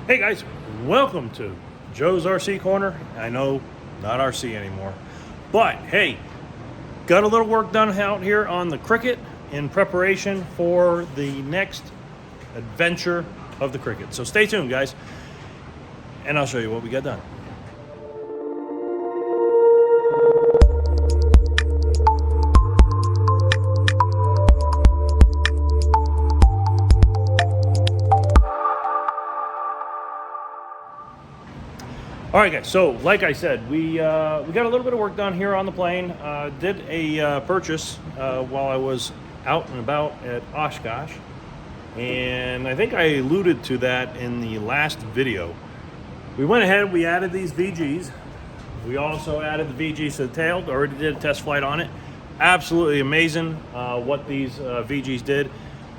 Hey guys, welcome to Joe's RC Corner. I know, not RC anymore, but hey, got a little work done out here on the Cricket in preparation for the next adventure of the Cricket. So stay tuned, guys, and I'll show you what we got done. All right, guys. So, like I said, we got a little bit of work done here on the plane. Did a purchase while I was out and about at Oshkosh, and I think I alluded to that in the last video. We went ahead. We added these VGs. We also added the VGs to the tail. Already did a test flight on it. Absolutely amazing what these VGs did.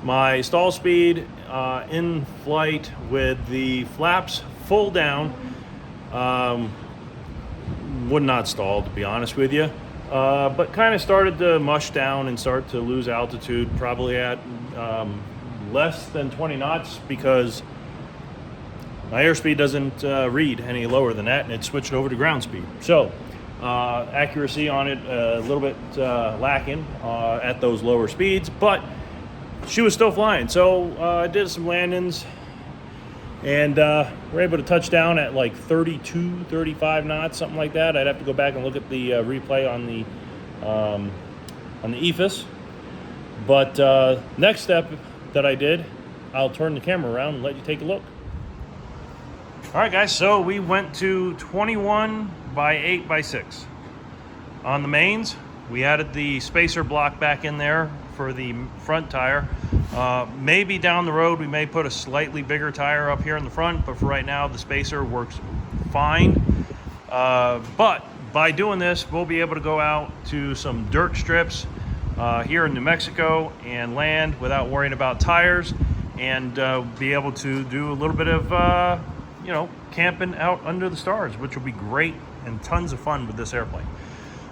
My stall speed in flight with the flaps full down. Would not stall, to be honest with you, but kind of started to mush down and start to lose altitude, probably at less than 20 knots, because my airspeed doesn't read any lower than that, and it switched over to ground speed. So accuracy on it a little bit lacking at those lower speeds, but she was still flying. So I did some landings, and we're able to touch down at like 32, 35 knots, something like that. I'd have to go back and look at the replay on the EFIS. But next step that I did, I'll turn the camera around and let you take a look. All right, guys, so we went to 21 by 8 by 6. On the mains, we added the spacer block back in there for the front tire. Maybe down the road we may put a slightly bigger tire up here in the front, but for right now the spacer works fine. But by doing this, we'll be able to go out to some dirt strips here in New Mexico and land without worrying about tires, and be able to do a little bit of camping out under the stars, which will be great and tons of fun with this airplane.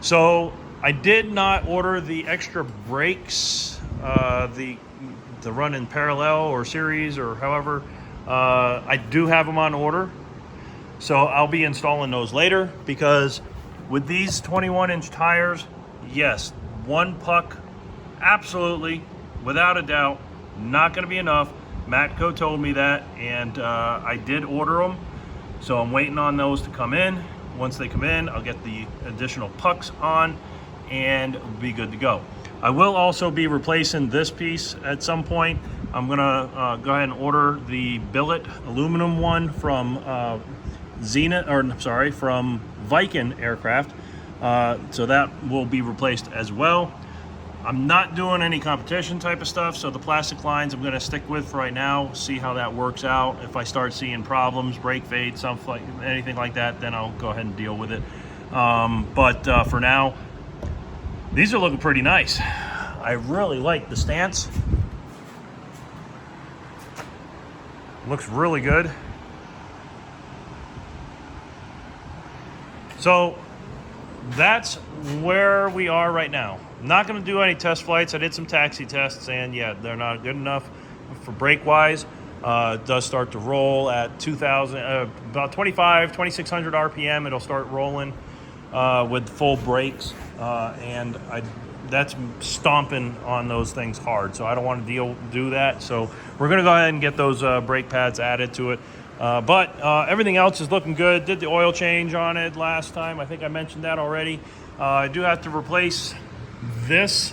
So I did not order the extra brakes, the run in parallel or series or however. I do have them on order, so I'll be installing those later, because with these 21-inch tires, yes, one puck, absolutely, without a doubt, not going to be enough. Matco told me that, and I did order them, so I'm waiting on those to come in. Once they come in, I'll get the additional pucks on, and we'll be good to go. I will also be replacing this piece at some point. I'm gonna go ahead and order the billet aluminum one from from Viking Aircraft. So that will be replaced as well. I'm not doing any competition type of stuff, so the plastic lines I'm gonna stick with for right now, see how that works out. If I start seeing problems, brake fade, anything like that, then I'll go ahead and deal with it. But for now, these are looking pretty nice. I really like the stance. Looks really good. So that's where we are right now. I'm not going to do any test flights. I did some taxi tests, and yeah, they're not good enough for brake wise. It does start to roll at 2,000, about 2,600 RPM. It'll start rolling with full brakes, and that's stomping on those things hard, so I don't want to do that. So we're going to go ahead and get those brake pads added to it. But everything else is looking good. Did the oil change on it last time. I think I mentioned that already. I do have to replace this.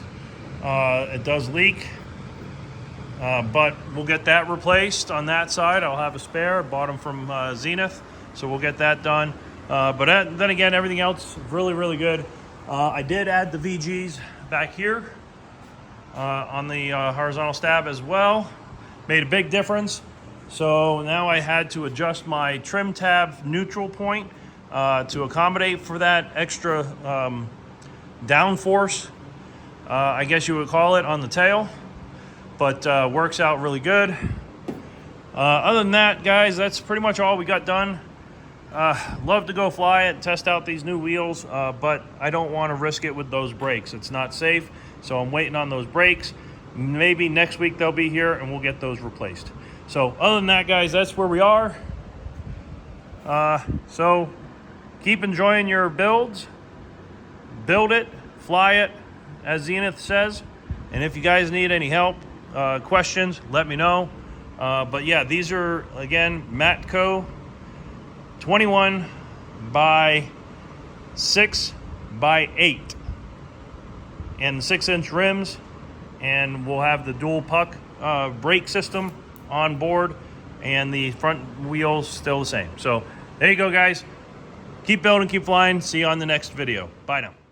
It does leak, but we'll get that replaced on that side. I'll have a spare. Bought them from Zenith, so we'll get that done. But then again, everything else really, really good. I did add the VGs back here on the horizontal stab as well. Made a big difference. So now I had to adjust my trim tab neutral point to accommodate for that extra downforce, I guess you would call it, on the tail. But works out really good. Other than that, guys, that's pretty much all we got done. Love to go fly it, test out these new wheels, but I don't want to risk it with those brakes. It's not safe, so I'm waiting on those brakes. Maybe next week they'll be here and we'll get those replaced. So other than that, guys, that's where we are. So keep enjoying your builds. Build it, fly it, as Zenith says. And if you guys need any help, questions, let me know. But yeah, these are, again, Matco 21 by 6 by 8 and 6-inch rims, and we'll have the dual puck brake system on board, and the front wheels still the same. So there you go, guys. Keep building, keep flying. See you on the next video. Bye now.